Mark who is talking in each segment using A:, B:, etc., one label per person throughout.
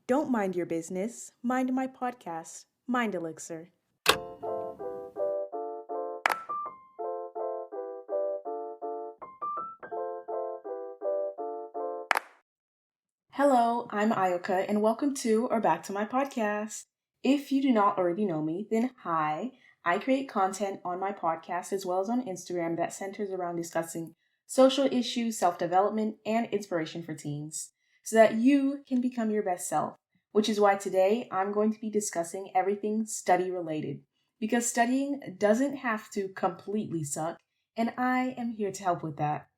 A: Don't mind your business, mind my podcast, Mind Elixir. Hello, I'm Ayoka, and welcome to or back to my podcast. If you do not already know me, then hi. I create content on my podcast as well as on Instagram that centers around discussing social issues, self-development, and inspiration for teens so that you can become your best self, which is why today I'm going to be discussing everything study related because studying doesn't have to completely suck, and I am here to help with that.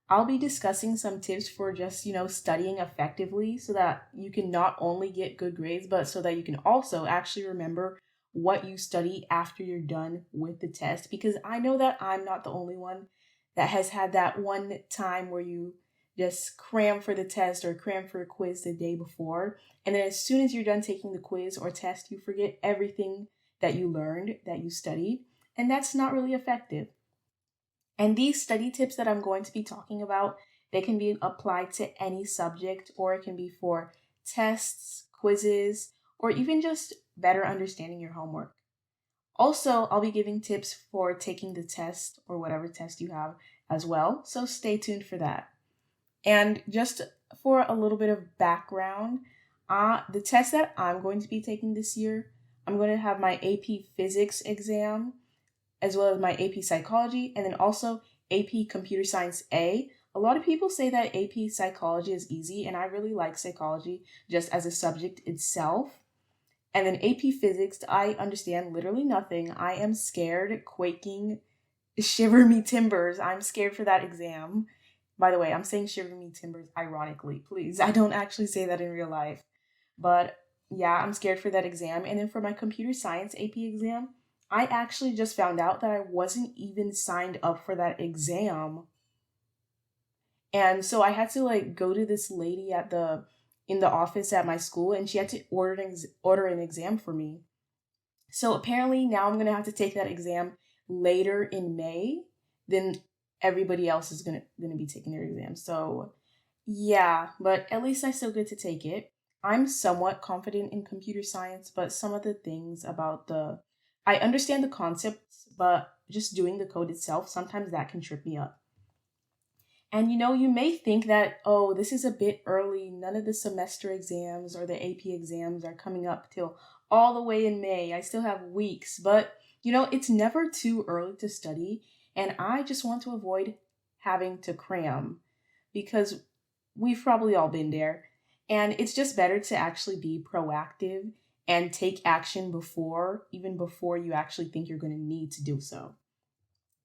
A: I'll be discussing some tips for just, studying effectively so that you can not only get good grades, but so that you can also actually remember what you study after you're done with the test. Because I know that I'm not the only one that has had that one time where you just cram for the test or cram for a quiz the day before. And then as soon as you're done taking the quiz or test, you forget everything that you learned, that you studied. And that's not really effective. And these study tips that I'm going to be talking about, they can be applied to any subject, or it can be for tests, quizzes, or even just better understanding your homework. Also, I'll be giving tips for taking the test or whatever test you have as well, so stay tuned for that. And just for a little bit of background, the test that I'm going to be taking this year, I'm going to have my AP Physics exam, as well as my AP Psychology, and then also AP Computer Science A. A lot of people say that AP Psychology is easy, and I really like psychology just as a subject itself. And then AP Physics, I understand literally nothing. I am scared, quaking, shiver me timbers. I'm scared for that exam. By the way, I'm saying shiver me timbers ironically, please. I don't actually say that in real life. But yeah, I'm scared for that exam. And then for my Computer Science AP exam, I actually just found out that I wasn't even signed up for that exam. And so I had to go to this lady in the office at my school, and she had to order an exam for me. So apparently now I'm going to have to take that exam later in May. Then everybody else is going to be taking their exam. So yeah, but at least I still get to take it. I'm somewhat confident in computer science, but some of the things about I understand the concepts, but just doing the code itself, sometimes that can trip me up. And you may think that, oh, this is a bit early. None of the semester exams or the AP exams are coming up till all the way in May. I still have weeks, but it's never too early to study. And I just want to avoid having to cram because we've probably all been there. And it's just better to actually be proactive and take action even before you actually think you're going to need to do so.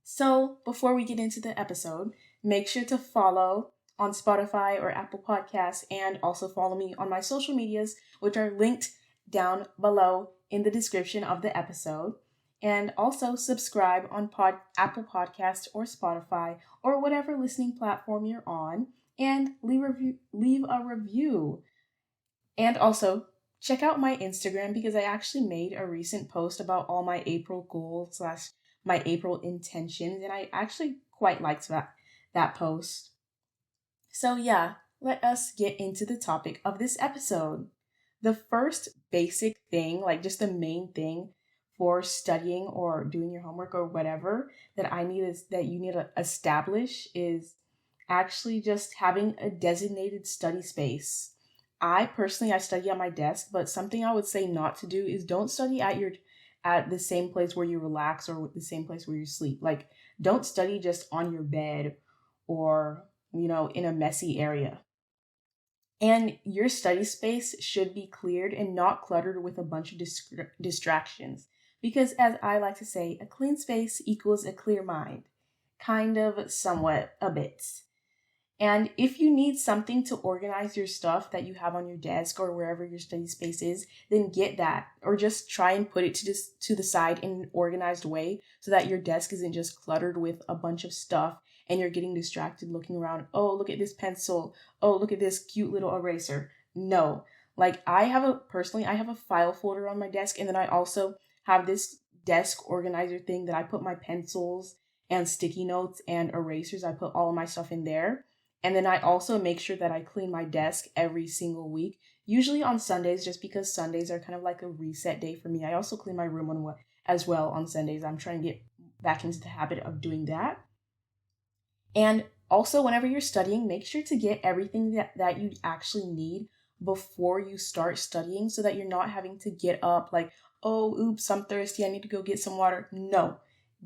A: So before we get into the episode, make sure to follow on Spotify or Apple Podcasts, and also follow me on my social medias, which are linked down below in the description of the episode. And also subscribe on Apple Podcasts or Spotify or whatever listening platform you're on, and leave a review. And also check out my Instagram because I actually made a recent post about all my April goals / my April intentions, and I actually quite liked that post. So yeah, let us get into the topic of this episode. The first basic thing, just the main thing for studying or doing your homework or whatever that you need to establish is actually just having a designated study space. I study at my desk, but something I would say not to do is don't study at the same place where you relax or the same place where you sleep. Don't study just on your bed or, in a messy area. And your study space should be cleared and not cluttered with a bunch of distractions. Because as I like to say, a clean space equals a clear mind. Kind of, somewhat, a bit. And if you need something to organize your stuff that you have on your desk or wherever your study space is, then get that. Or just try and put it to the side in an organized way so that your desk isn't just cluttered with a bunch of stuff and you're getting distracted looking around. Oh, look at this pencil. Oh, look at this cute little eraser. No. I have a file folder on my desk, and then I also have this desk organizer thing that I put my pencils and sticky notes and erasers. I put all of my stuff in there. And then I also make sure that I clean my desk every single week usually on Sundays, just because Sundays are kind of like a reset day for me. I also clean my room as well on Sundays. I'm trying to get back into the habit of doing that. And also, whenever you're studying, make sure to get everything that you actually need before you start studying so that you're not having to get up like, oh, oops, I'm thirsty. I need to go get some water. No,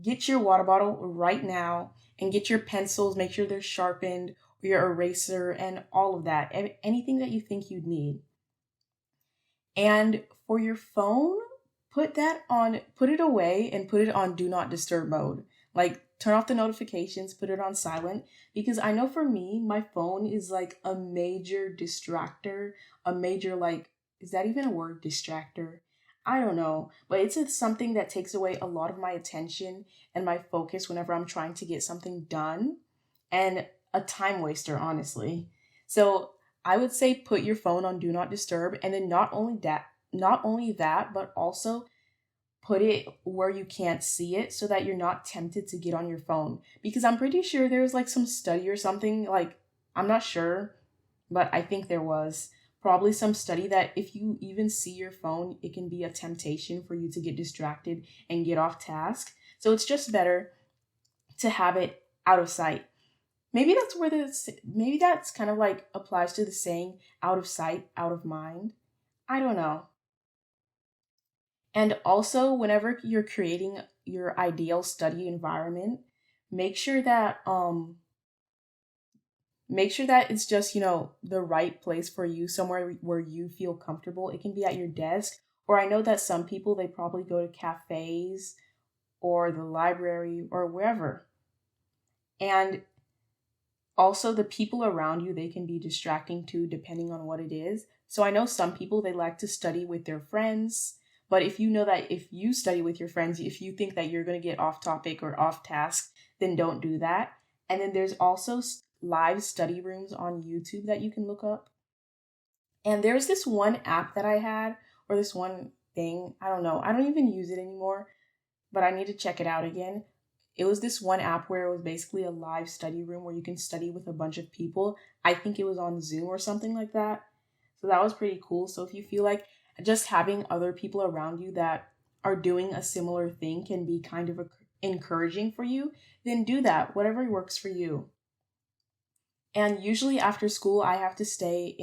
A: get your water bottle right now and get your pencils. Make sure they're sharpened, or your eraser, and all of that. Anything that you think you'd need. And for your phone, put it away and put it on do not disturb mode. Like, turn off the notifications, put it on silent, because I know for me, my phone is like a major distractor, a major, like, is that even a word, distractor? I don't know, but it's something that takes away a lot of my attention and my focus whenever I'm trying to get something done, and a time waster, honestly. So I would say put your phone on do not disturb, and then not only that, but also put it where you can't see it so that you're not tempted to get on your phone. Because I'm pretty sure there's like some study or something, like, I'm not sure, but I think there was probably some study that if you even see your phone, it can be a temptation for you to get distracted and get off task. So it's just better to have it out of sight. Maybe that's kind of like applies to the saying out of sight, out of mind. I don't know. And also, whenever you're creating your ideal study environment, make sure that um make sure that it's just, the right place for you, somewhere where you feel comfortable. It can be at your desk, or I know that some people, they probably go to cafes or the library or wherever. And also, the people around you, they can be distracting too, depending on what it is. So I know some people, they like to study with their friends. But if you know that if you study with your friends, if you think that you're going to get off topic or off task, then don't do that. And then there's also live study rooms on YouTube that you can look up. And there's this one app that I had, or this one thing, I don't know, I don't even use it anymore, but I need to check it out again. It was this one app where it was basically a live study room where you can study with a bunch of people. I think it was on Zoom or something like that. So that was pretty cool. So if you feel like just having other people around you that are doing a similar thing can be kind of encouraging for you, then do that, whatever works for you. And usually after school, I have to stay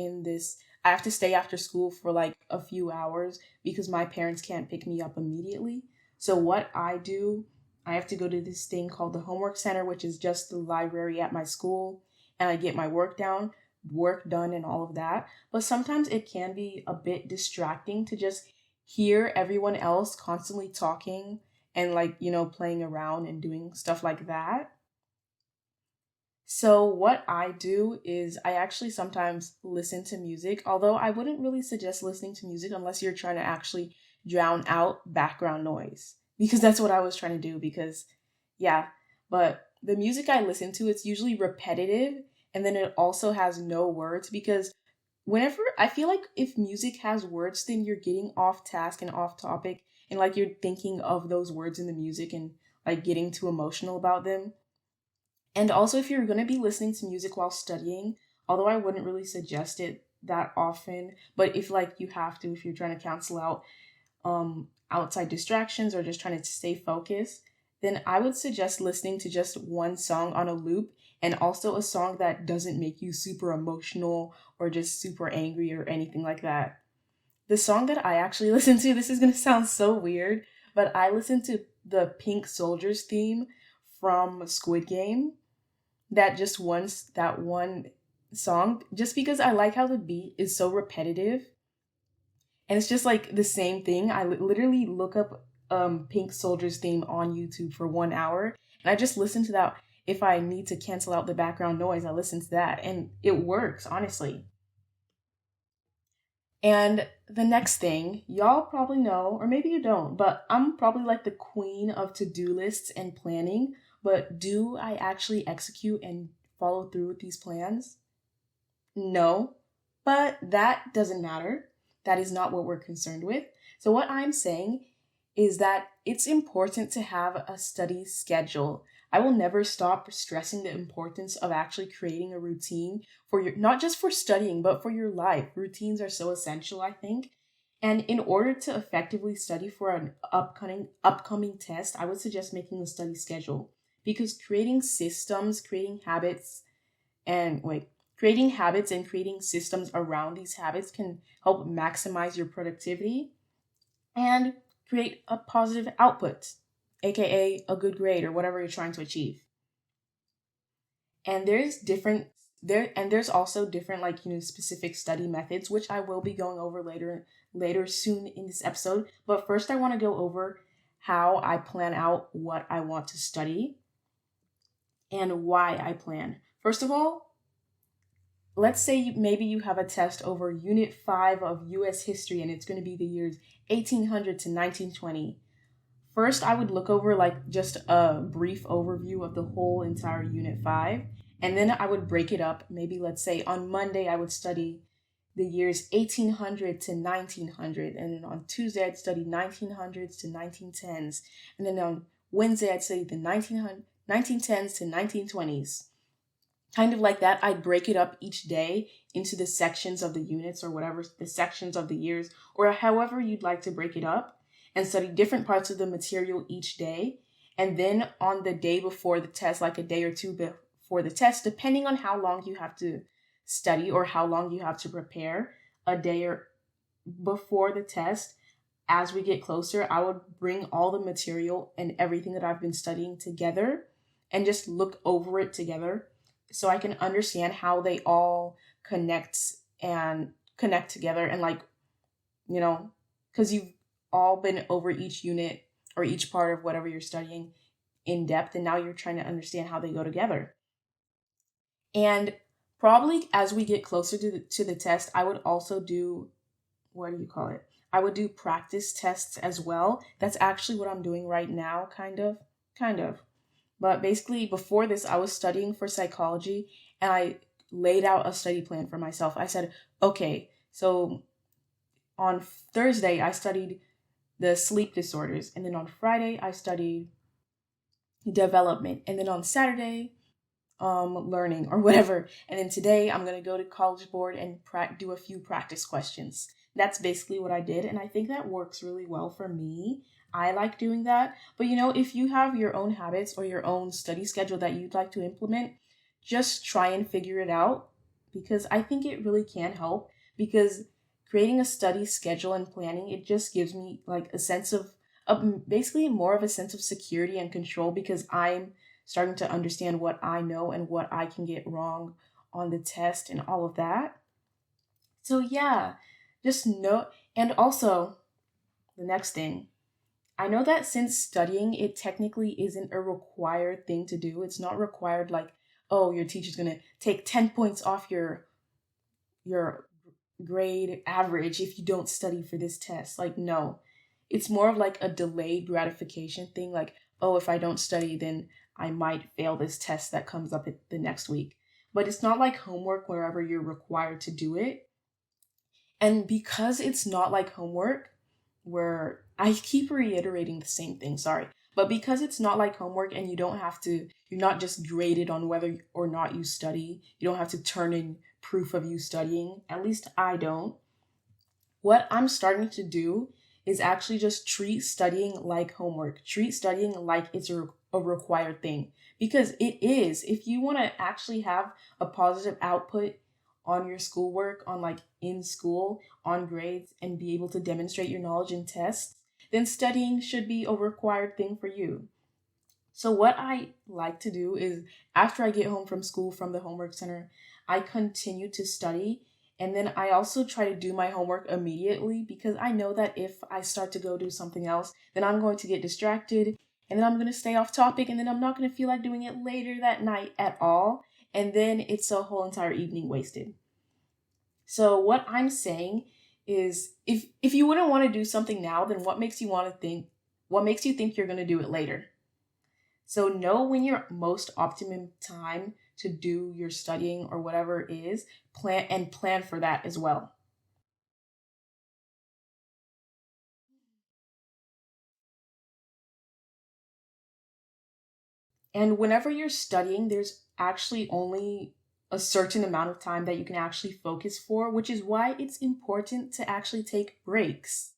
A: after school for like a few hours because my parents can't pick me up immediately. So what I do, I have to go to this thing called the homework center, which is just the library at my school, and I get my work done and all of that. But sometimes it can be a bit distracting to just hear everyone else constantly talking and like, playing around and doing stuff like that. So what I do is I actually sometimes listen to music, although I wouldn't really suggest listening to music unless you're trying to actually drown out background noise, because that's what I was trying to do, because yeah, but the music I listen to, it's usually repetitive, and then it also has no words, because whenever I feel like if music has words, then you're getting off task and off topic, and like you're thinking of those words in the music and like getting too emotional about them. And also, if you're going to be listening to music while studying, although I wouldn't really suggest it that often, but if like you have to, if you're trying to cancel out outside distractions or just trying to stay focused, then I would suggest listening to just one song on a loop, and also a song that doesn't make you super emotional or just super angry or anything like that. The song that I actually listen to, this is going to sound so weird, but I listen to the Pink Soldiers theme from Squid Game. That one song, just because I like how the beat is so repetitive, and it's just like the same thing. I literally look up Pink Soldiers theme on YouTube for 1 hour, and I just listen to that. If I need to cancel out the background noise, I listen to that, and it works, honestly. And the next thing, y'all probably know, or maybe you don't, but I'm probably like the queen of to-do lists and planning. But do I actually execute and follow through with these plans? No, but that doesn't matter. That is not what we're concerned with. So what I'm saying is that it's important to have a study schedule. I will never stop stressing the importance of actually creating a routine for your, not just for studying, but for your life. Routines are so essential, I think. And in order to effectively study for an upcoming test, I would suggest making a study schedule, because creating systems, and wait, creating habits and creating systems around these habits can help maximize your productivity and create a positive output, aka a good grade or whatever you're trying to achieve. And there's also different, like, specific study methods, which I will be going over later soon in this episode. But first I want to go over how I plan out what I want to study and why I plan. First of all, let's say maybe you have a test over Unit 5 of US history, and it's going to be the years 1800 to 1920. First, I would look over like just a brief overview of the whole entire Unit 5, and then I would break it up. Maybe let's say on Monday I would study the years 1800 to 1900, and then on Tuesday I'd study 1900s to 1910s, and then on Wednesday I'd study the 1910s to 1920s. Kind of like that, I'd break it up each day into the sections of the units, or whatever, the sections of the years, or however you'd like to break it up, and study different parts of the material each day. And then on the day before the test, like a day or two before the test, depending on how long you have to study or how long you have to prepare, a day or before the test, as we get closer, I would bring all the material and everything that I've been studying together and just look over it together, so I can understand how they all connect together, and like, because you've all been over each unit or each part of whatever you're studying in depth, and now you're trying to understand how they go together. And probably as we get closer to the test, I would also do, what do you call it? I would do practice tests as well. That's actually what I'm doing right now, kind of. But basically, before this, I was studying for psychology, and I laid out a study plan for myself. I said, okay, so on Thursday, I studied the sleep disorders, and then on Friday, I studied development, and then on Saturday, learning or whatever. And then today, I'm going to go to College Board and do a few practice questions. That's basically what I did, and I think that works really well for me. I like doing that. But if you have your own habits or your own study schedule that you'd like to implement, just try and figure it out, because I think it really can help. Because creating a study schedule and planning, it just gives me like a sense of basically more of a sense of security and control, because I'm starting to understand what I know and what I can get wrong on the test and all of that. So yeah, just know. And also, the next thing, I know that since studying, it technically isn't a required thing to do. It's not required, like, oh, your teacher's going to take 10 points off your grade average if you don't study for this test. Like, no. It's more of like a delayed gratification thing. Like, oh, if I don't study, then I might fail this test that comes up the next week. But it's not like homework wherever you're required to do it. And because it's not like homework, where I keep reiterating the same thing, sorry. But because it's not like homework, and you're not just graded on whether or not you study, you don't have to turn in proof of you studying, at least I don't. What I'm starting to do is actually just treat studying like homework, treat studying like it's a required thing, because it is. If you want to actually have a positive output on your schoolwork, on like in school, on grades, and be able to demonstrate your knowledge in tests, then studying should be a required thing for you. So what I like to do is, after I get home from school, from the homework center, I continue to study. And then I also try to do my homework immediately, because I know that if I start to go do something else, then I'm going to get distracted, and then I'm going to stay off topic, and then I'm not going to feel like doing it later that night at all. And then it's a whole entire evening wasted. So what I'm saying is, if you wouldn't want to do something now, then what makes you think you're going to do it later? So know when your most optimum time to do your studying or whatever it is, plan for that as well. And whenever you're studying, there's actually only a certain amount of time that you can actually focus for, which is why it's important to actually take breaks.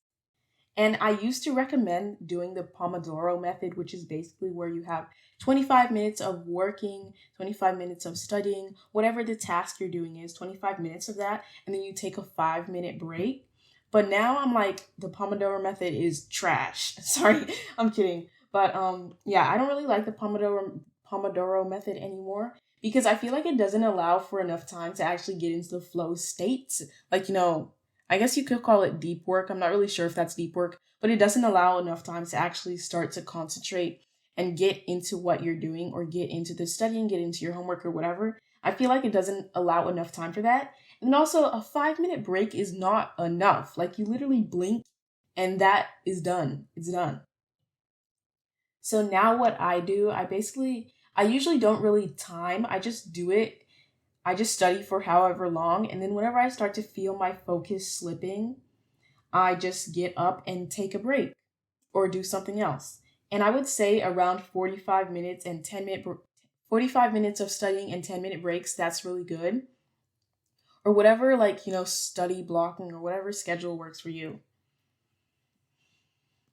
A: And I used to recommend doing the Pomodoro Method, which is basically where you have 25 minutes of working, 25 minutes of studying, whatever the task you're doing is, 25 minutes of that, and then you take a 5-minute break. But now I'm like, the Pomodoro Method is trash. Sorry, I'm kidding. But yeah, I don't really like the Pomodoro Method anymore because I feel like it doesn't allow for enough time to actually get into the flow state. Like, I guess you could call it deep work. I'm not really sure if that's deep work, but it doesn't allow enough time to actually start to concentrate and get into what you're doing or get into the studying, get into your homework or whatever. I feel like it doesn't allow enough time for that. And also, a 5-minute break is not enough. Like, you literally blink and that is done. It's done. So now what I do, I usually don't really time. I just do it. I just study for however long. And then whenever I start to feel my focus slipping, I just get up and take a break or do something else. And I would say around 45 minutes and 45 minutes of studying and 10-minute breaks, that's really good. Or whatever, like, study blocking or whatever schedule works for you.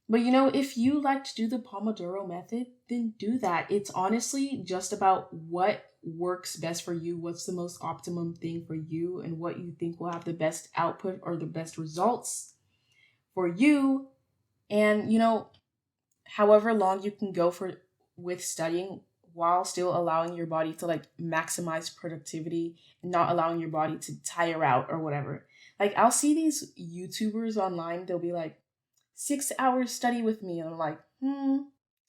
A: But if you like to do the Pomodoro Method, then do that. It's honestly just about what works best for you, what's the most optimum thing for you, and what you think will have the best output or the best results for you. And, however long you can go with studying while still allowing your body to like maximize productivity and not allowing your body to tire out or whatever. Like, I'll see these YouTubers online, they'll be like, 6 hours study with me. And I'm like,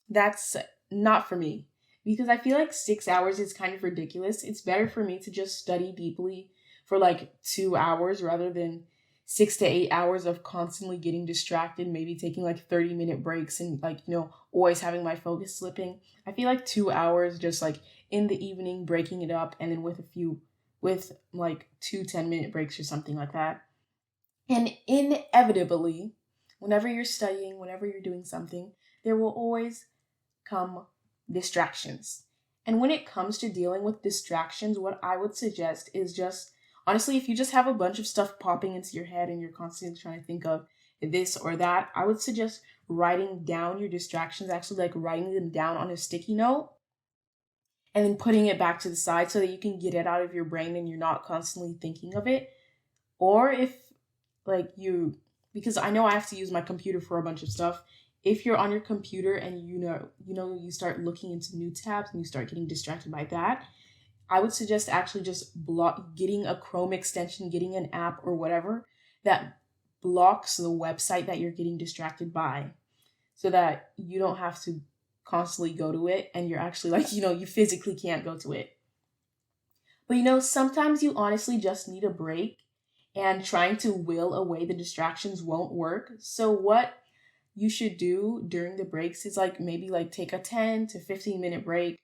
A: that's not for me. Because I feel like 6 hours is kind of ridiculous. It's better for me to just study deeply for like 2 hours rather than 6 to 8 hours of constantly getting distracted, maybe taking like 30-minute breaks and like, always having my focus slipping. I feel like 2 hours just like in the evening, breaking it up, and then with like 2 10-minute breaks or something like that. And inevitably, whenever you're studying, whenever you're doing something, there will always come distractions. And when it comes to dealing with distractions, what I would suggest is just, honestly, if you just have a bunch of stuff popping into your head and you're constantly trying to think of this or that, I would suggest writing down your distractions, actually like writing them down on a sticky note and then putting it back to the side so that you can get it out of your brain and you're not constantly thinking of it. Or if because I know I have to use my computer for a bunch of stuff. If you're on your computer and you start looking into new tabs and you start getting distracted by that, I would suggest actually just getting a Chrome extension, getting an app or whatever that blocks the website that you're getting distracted by so that you don't have to constantly go to it and you're actually you physically can't go to it. But sometimes you honestly just need a break, and trying to will away the distractions won't work. So what you should do during the breaks is maybe take a 10 to 15 minute break.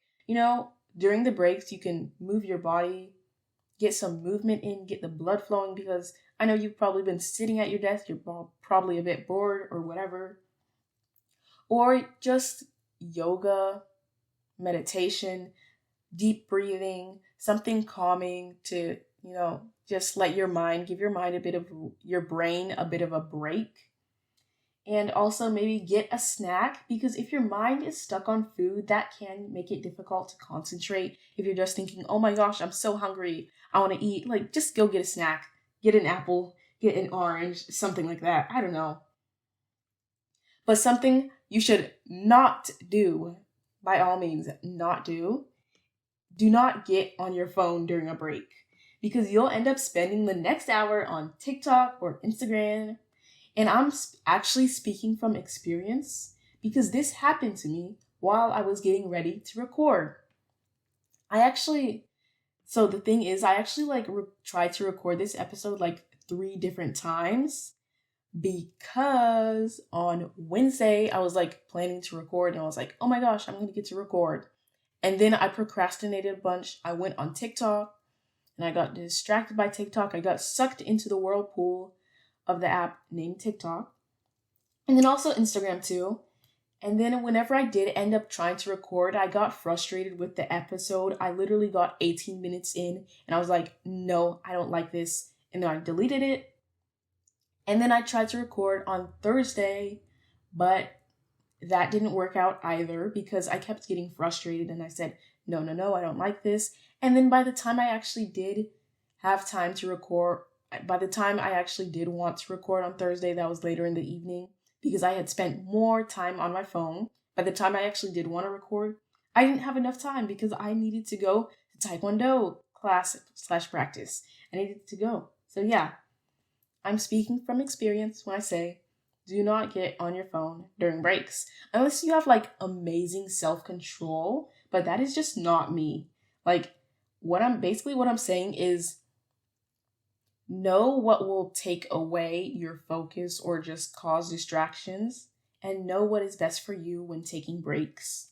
A: During the breaks, you can move your body, get some movement in, get the blood flowing, because I know you've probably been sitting at your desk, you're probably a bit bored or whatever. Or just yoga, meditation, deep breathing, something calming to, just give your brain a bit of a break. And also maybe get a snack, because if your mind is stuck on food, that can make it difficult to concentrate. If you're just thinking, oh my gosh, I'm so hungry, I want to eat, just go get a snack, get an apple, get an orange, something like that. I don't know. But something you should not do, by all means, do not get on your phone during a break, because you'll end up spending the next hour on TikTok or Instagram. And I'm actually speaking from experience, because this happened to me while I was getting ready to record. So the thing is, I actually tried to record this episode 3 different times, because on Wednesday I was planning to record and I was oh my gosh, I'm going to get to record. And then I procrastinated a bunch. I went on TikTok and I got distracted by TikTok. I got sucked into the whirlpool of the app named TikTok. And then also Instagram too. And then whenever I did end up trying to record, I got frustrated with the episode. I literally got 18 minutes in and I was like, no, I don't like this. And then I deleted it. And then I tried to record on Thursday, but that didn't work out either because I kept getting frustrated and I said, no, I don't like this. And then by the time I actually did have time to record, by the time I actually did want to record on Thursday, that was later in the evening because I had spent more time on my phone. By the time I actually did want to record, I didn't have enough time because I needed to go to Taekwondo class / practice. I needed to go. So yeah, I'm speaking from experience when I say, do not get on your phone during breaks. Unless you have like amazing self-control, but that is just not me. Like what I'm saying is know what will take away your focus or just cause distractions and know what is best for you when taking breaks.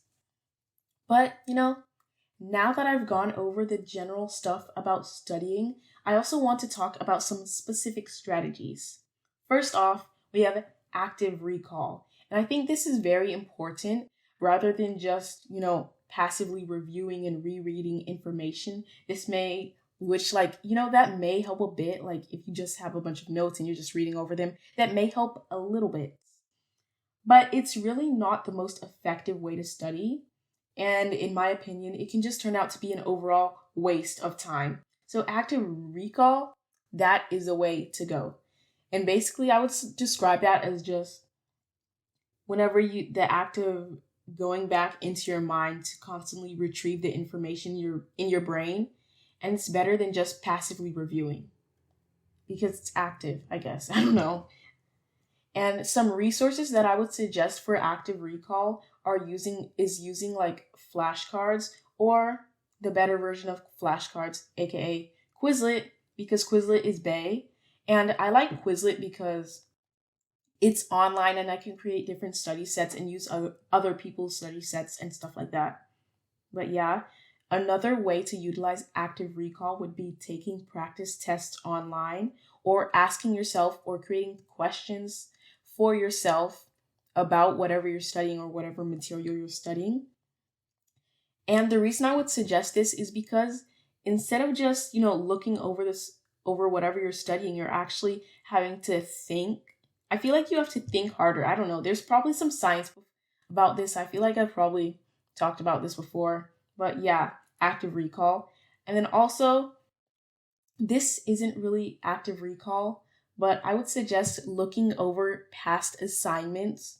A: But, now that I've gone over the general stuff about studying, I also want to talk about some specific strategies. First off, we have active recall. And I think this is very important rather than just, passively reviewing and rereading information. That may help a bit. Like if you just have a bunch of notes and you're just reading over them, that may help a little bit. But it's really not the most effective way to study. And in my opinion, it can just turn out to be an overall waste of time. So active recall, that is a way to go. And basically, I would describe that as just the act of going back into your mind to constantly retrieve the information in your brain. And it's better than just passively reviewing because it's active, I guess. I don't know. And some resources that I would suggest for active recall is using like flashcards or the better version of flashcards, aka Quizlet, because Quizlet is bae. And I like Quizlet because it's online and I can create different study sets and use other people's study sets and stuff like that. But yeah, another way to utilize active recall would be taking practice tests online or asking yourself or creating questions for yourself about whatever you're studying or whatever material you're studying. And the reason I would suggest this is because instead of just, looking over whatever you're studying, you're actually having to think. I feel like you have to think harder. I don't know. There's probably some science about this. I feel like I've probably talked about this before. But yeah, active recall. And then also, this isn't really active recall, but I would suggest looking over past assignments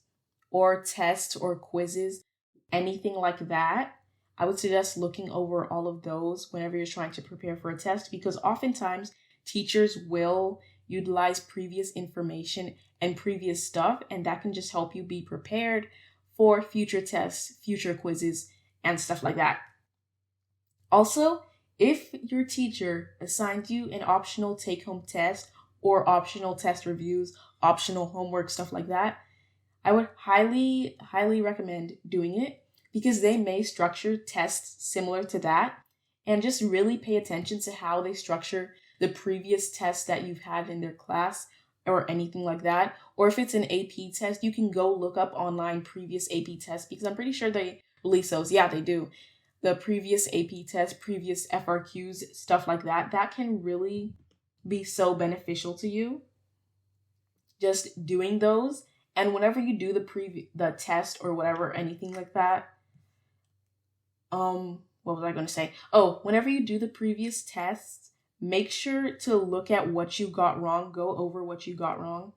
A: or tests or quizzes, anything like that. I would suggest looking over all of those whenever you're trying to prepare for a test because oftentimes teachers will utilize previous information and previous stuff, and that can just help you be prepared for future tests, future quizzes, and stuff like that. Also, if your teacher assigned you an optional take-home test or optional test reviews, optional homework, stuff like that, I would highly, highly recommend doing it because they may structure tests similar to that, and just really pay attention to how they structure the previous tests that you've had in their class or anything like that. Or if it's an AP test, you can go look up online previous AP tests because I'm pretty sure they release those. Yeah, they do. The previous AP test, previous FRQs, stuff like that. That can really be so beneficial to you. Just doing those. And whenever you do the test or whatever, anything like that, what was I going to say? Whenever you do the previous tests, make sure to look at what you got wrong, go over what you got wrong,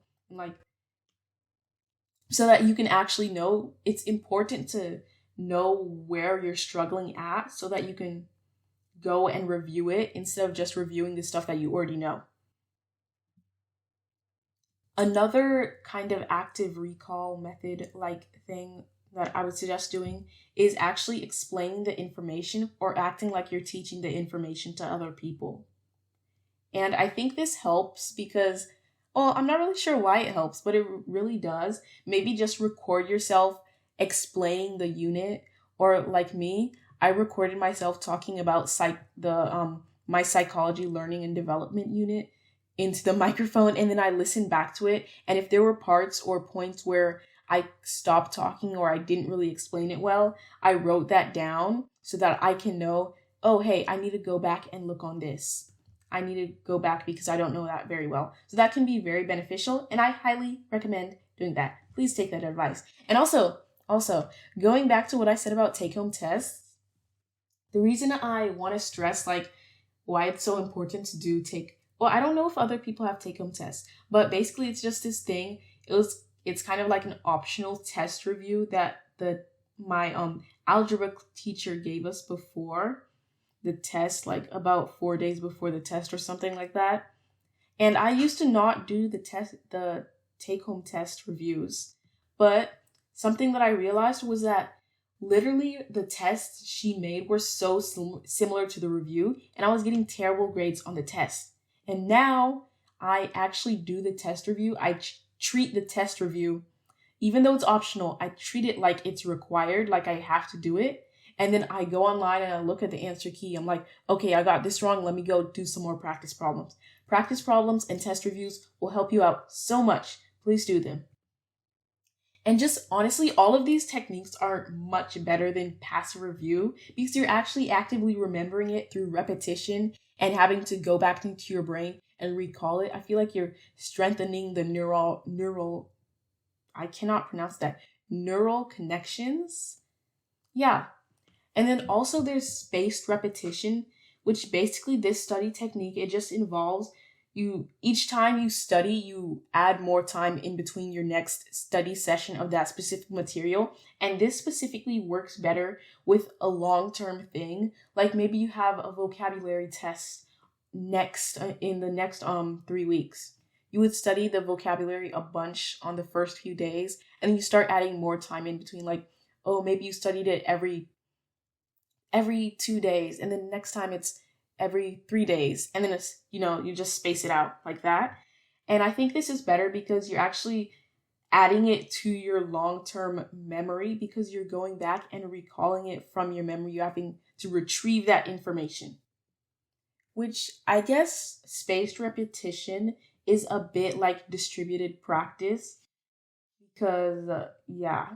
A: so that you can actually know. It's important to know where you're struggling at so that you can go and review it instead of just reviewing the stuff that you already know. Another kind of active recall method thing that I would suggest doing is actually explaining the information or acting like you're teaching the information to other people. And I think this helps because, I'm not really sure why it helps, but it really does. Maybe just record yourself explaining the unit, or like me, I recorded myself talking about my psychology learning and development unit into the microphone, and then I listened back to it. And if there were parts or points where I stopped talking or I didn't really explain it well, I wrote that down so that I can know, oh, hey, I need to go back and look on this. I need to go back because I don't know that very well. So that can be very beneficial, and I highly recommend doing that. Please take that advice. And also, going back to what I said about take-home tests, the reason I want to stress like why it's so important to do I don't know if other people have take-home tests, but basically it's just this thing. It's kind of like an optional test review that my algebra teacher gave us before the test, like about 4 days before the test or something like that. And I used to not do the take-home test reviews, but something that I realized was that literally the tests she made were so similar to the review, and I was getting terrible grades on the test. And now I actually do the test review. I treat the test review, even though it's optional, I treat it like it's required, like I have to do it. And then I go online and I look at the answer key. I'm like, okay, I got this wrong. Let me go do some more practice problems. Practice problems and test reviews will help you out so much. Please do them. And just honestly, all of these techniques are much better than passive review because you're actually actively remembering it through repetition and having to go back into your brain and recall it. I feel like you're strengthening the neural, I cannot pronounce that, neural connections. Yeah. And then also there's spaced repetition, which basically this study technique, it just involves each time you study, you add more time in between your next study session of that specific material. And this specifically works better with a long-term thing. Like maybe you have a vocabulary test in the next 3 weeks. You would study the vocabulary a bunch on the first few days, and then you start adding more time in between. Like, oh, maybe you studied it every 2 days, and then next time it's every 3 days, and then it's, you just space it out like that. And I think this is better because you're actually adding it to your long-term memory because you're going back and recalling it from your memory. You're having to retrieve that information, which I guess spaced repetition is a bit like distributed practice because, yeah.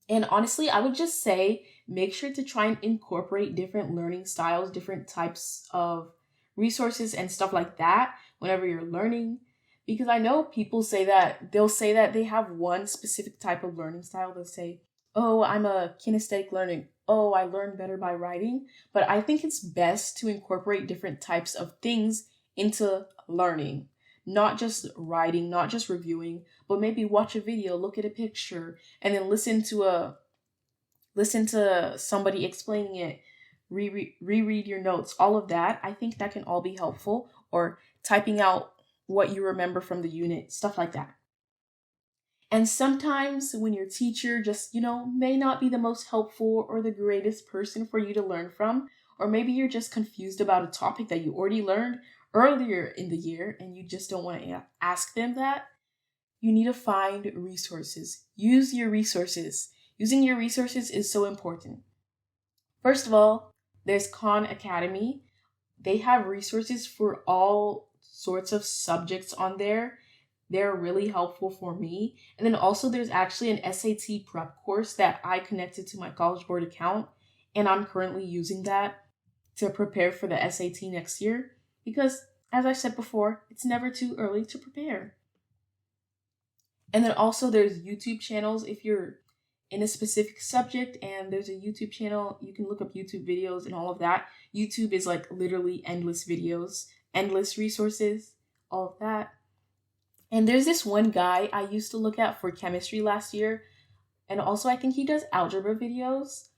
A: And honestly, I would just say make sure to try and incorporate different learning styles, different types of resources and stuff like that whenever you're learning. Because I know people they'll say that they have one specific type of learning style. They'll say, oh, I'm a kinesthetic learning. Oh, I learn better by writing. But I think it's best to incorporate different types of things into learning. Not just writing, not just reviewing, but maybe watch a video, look at a picture, and then listen to somebody explaining it, reread your notes, all of that. I think that can all be helpful, or typing out what you remember from the unit, stuff like that. And sometimes when your teacher just, may not be the most helpful or the greatest person for you to learn from, or maybe you're just confused about a topic that you already learned earlier in the year and you just don't want to ask them that, you need to find resources. Use your resources. Using your resources is so important. First of all, there's Khan Academy. They have resources for all sorts of subjects on there. They're really helpful for me. And then also there's actually an SAT prep course that I connected to my College Board account, and I'm currently using that to prepare for the SAT next year because, as I said before, it's never too early to prepare. And then also there's YouTube channels if you're in a specific subject, and there's a YouTube channel. You can look up YouTube videos and all of that. YouTube is like literally endless videos, endless resources, all of that. And there's this one guy I used to look at for chemistry last year, and also I think he does algebra videos.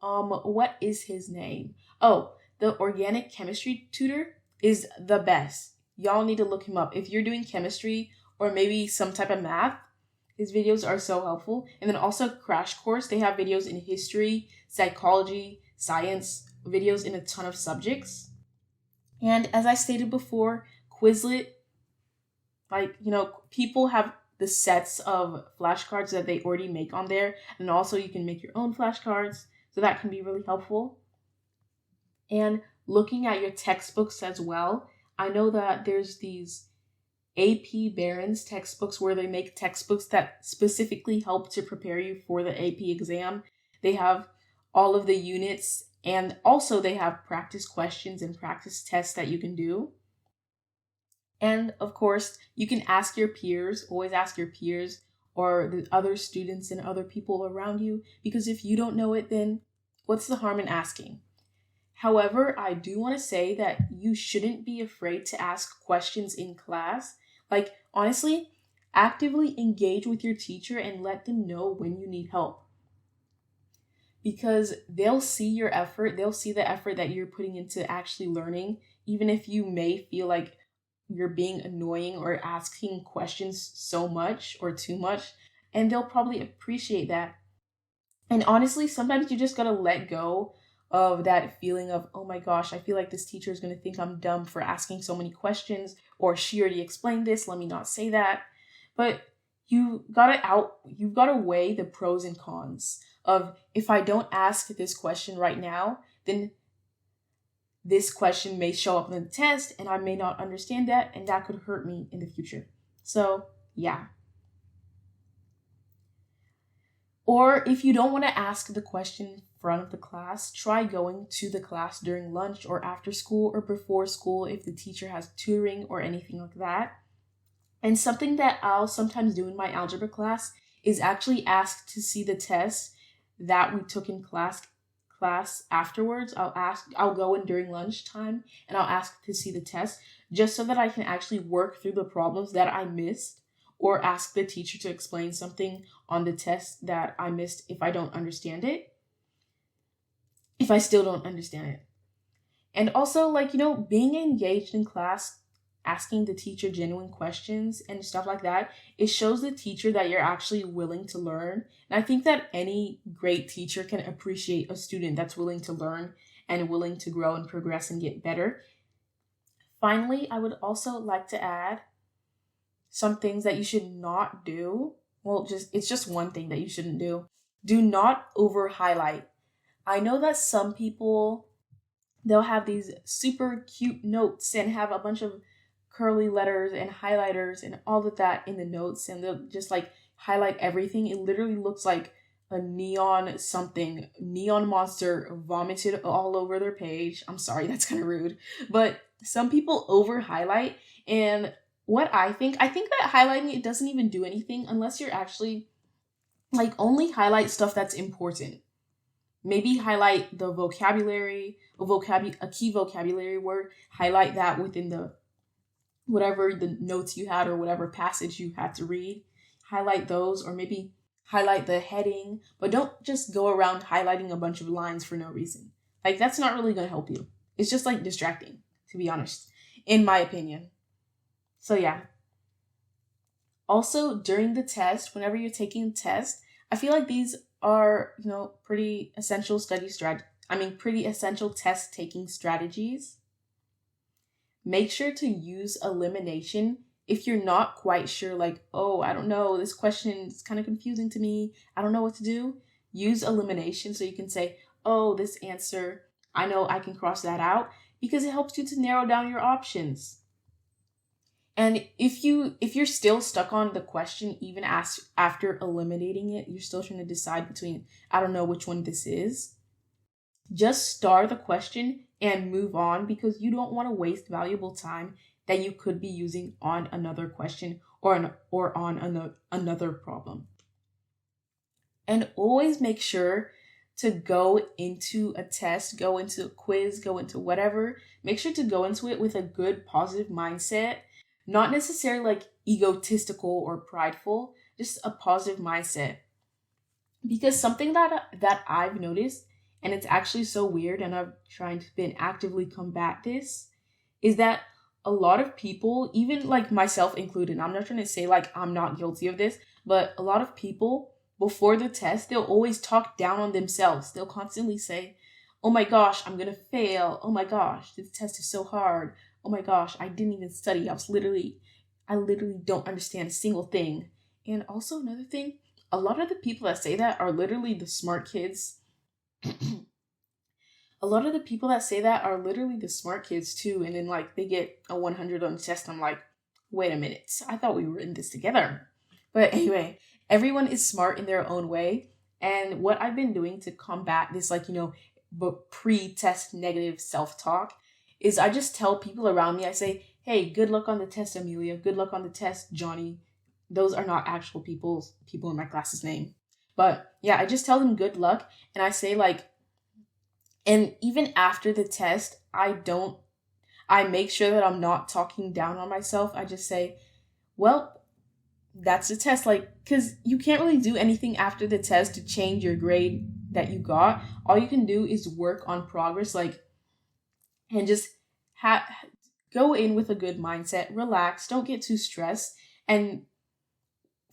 A: What is his name? Oh, the organic chemistry tutor is the best. Y'all need to look him up. If you're doing chemistry or maybe some type of math, his videos are so helpful. And then also Crash Course, they have videos in history, psychology, science, videos in a ton of subjects. And as I stated before, Quizlet, people have the sets of flashcards that they already make on there. And also you can make your own flashcards. So that can be really helpful. And looking at your textbooks as well. I know that there's these AP Barron's textbooks, where they make textbooks that specifically help to prepare you for the AP exam. They have all of the units, and also they have practice questions and practice tests that you can do. And of course, you can ask your peers, always ask your peers or the other students and other people around you, because if you don't know it, then what's the harm in asking? However, I do want to say that you shouldn't be afraid to ask questions in class. Like, honestly, actively engage with your teacher and let them know when you need help. Because they'll see your effort, they'll see the effort that you're putting into actually learning, even if you may feel like you're being annoying or asking questions so much or too much, and they'll probably appreciate that. And honestly, sometimes you just gotta let go of that feeling of, oh my gosh, I feel like this teacher is gonna think I'm dumb for asking so many questions, or she already explained this, let me not say that. But you've gotta weigh the pros and cons of, if I don't ask this question right now, then this question may show up in the test and I may not understand that, and that could hurt me in the future. So, yeah. Or if you don't want to ask the question in front of the class, try going to the class during lunch or after school or before school if the teacher has tutoring or anything like that. And something that I'll sometimes do in my algebra class is actually ask to see the test that we took in class afterwards. I'll go in during lunchtime and I'll ask to see the test, just so that I can actually work through the problems that I missed, or ask the teacher to explain something on the test that I missed if I don't understand it, if I still don't understand it. And also, like, being engaged in class, asking the teacher genuine questions and stuff like that, it shows the teacher that you're actually willing to learn. And I think that any great teacher can appreciate a student that's willing to learn and willing to grow and progress and get better. Finally, I would also like to add some things that you should not do. Well, it's just one thing that you shouldn't do. Do not over highlight. I know that some people, they'll have these super cute notes and have a bunch of curly letters and highlighters and all of that in the notes, and they'll just like highlight everything. It literally looks like a neon monster vomited all over their page. I'm sorry, that's kind of rude, but some people over highlight. And what I think that highlighting, it doesn't even do anything unless you're actually like only highlight stuff that's important. Maybe highlight the vocabulary, a key vocabulary word, highlight that within the whatever the notes you had or whatever passage you had to read. Highlight those, or maybe highlight the heading, but don't just go around highlighting a bunch of lines for no reason. Like, that's not really going to help you. It's just like distracting, to be honest, in my opinion. So yeah. Also, during the test, whenever you're taking a test, I feel like these are, pretty essential pretty essential test taking strategies. Make sure to use elimination if you're not quite sure, like, oh, I don't know, this question is kind of confusing to me, I don't know what to do. Use elimination so you can say, oh, this answer, I know I can cross that out, because it helps you to narrow down your options. And if you're still stuck on the question, even after eliminating it, you're still trying to decide between, I don't know which one this is, just star the question and move on, because you don't want to waste valuable time that you could be using on another question or on another problem. And always make sure to go into a test, go into a quiz, go into whatever, make sure to go into it with a good positive mindset, not necessarily like egotistical or prideful, just a positive mindset. Because something that I've noticed, and it's actually so weird, and I've tried to actively combat this, is that a lot of people, even like myself included, I'm not trying to say like I'm not guilty of this, but a lot of people, before the test, they'll always talk down on themselves. They'll constantly say, oh my gosh, I'm gonna fail. Oh my gosh, this test is so hard. Oh my gosh, I didn't even study. I literally don't understand a single thing. And also another thing, a lot of the people that say that are literally the smart kids. A lot of the people that say that are literally the smart kids too. And then like they get a 100 on the test. I'm like, wait a minute, I thought we were in this together. But anyway, everyone is smart in their own way. And what I've been doing to combat this, pre-test negative self-talk is I just tell people around me, I say, hey, good luck on the test, Amelia. Good luck on the test, Johnny. Those are not actual people in my class's name. But yeah, I just tell them good luck. And I say and even after the test, I make sure that I'm not talking down on myself. I just say, well, that's the test. Because you can't really do anything after the test to change your grade that you got. All you can do is work on progress, and just go in with a good mindset, relax, don't get too stressed, and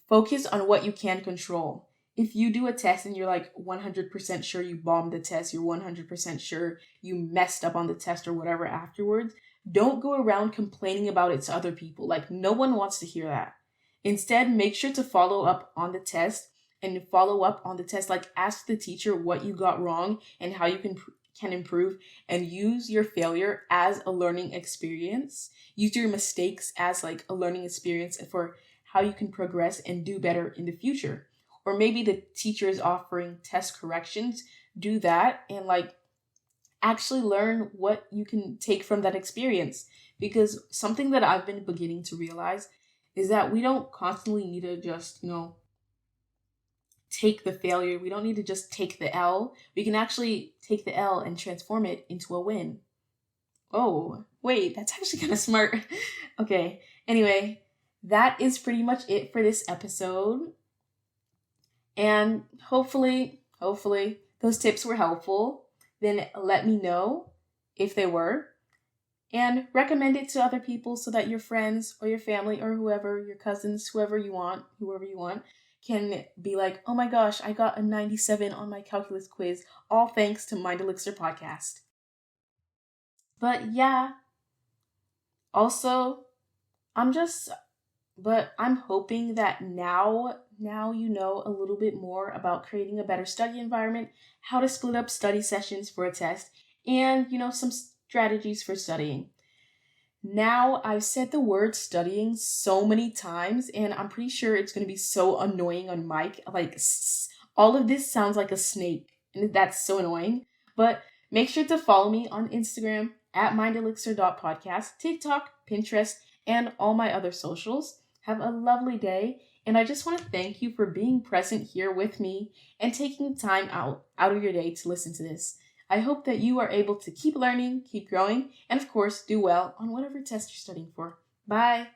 A: focus on what you can control. If you do a test and you're 100% sure you bombed the test, you're 100% sure you messed up on the test or whatever afterwards, don't go around complaining about it to other people. No one wants to hear that. Instead, make sure to follow up on the test ask the teacher what you got wrong and how you can improve, and use your failure as a learning experience. Use your mistakes as a learning experience for how you can progress and do better in the future. Or maybe the teacher is offering test corrections. Do that and actually learn what you can take from that experience. Because something that I've been beginning to realize is that we don't constantly need to just, take the failure. We don't need to just take the L. We can actually take the L and transform it into a win. Oh, wait, that's actually kind of smart. Okay, anyway, that is pretty much it for this episode. And hopefully those tips were helpful. Then let me know if they were. And recommend it to other people so that your friends or your family or whoever, your cousins, whoever you want, can be like, oh my gosh, I got a 97 on my calculus quiz, all thanks to Mind Elixir podcast. But yeah, also, I'm hoping that now you know a little bit more about creating a better study environment, how to split up study sessions for a test, and, some strategies for studying. Now, I've said the word studying so many times, and I'm pretty sure it's going to be so annoying on mic. All of this sounds like a snake, and that's so annoying. But make sure to follow me on Instagram at mindelixir.podcast, TikTok, Pinterest, and all my other socials. Have a lovely day, and I just want to thank you for being present here with me and taking time out of your day to listen to this. I hope that you are able to keep learning, keep growing, and of course, do well on whatever test you're studying for. Bye!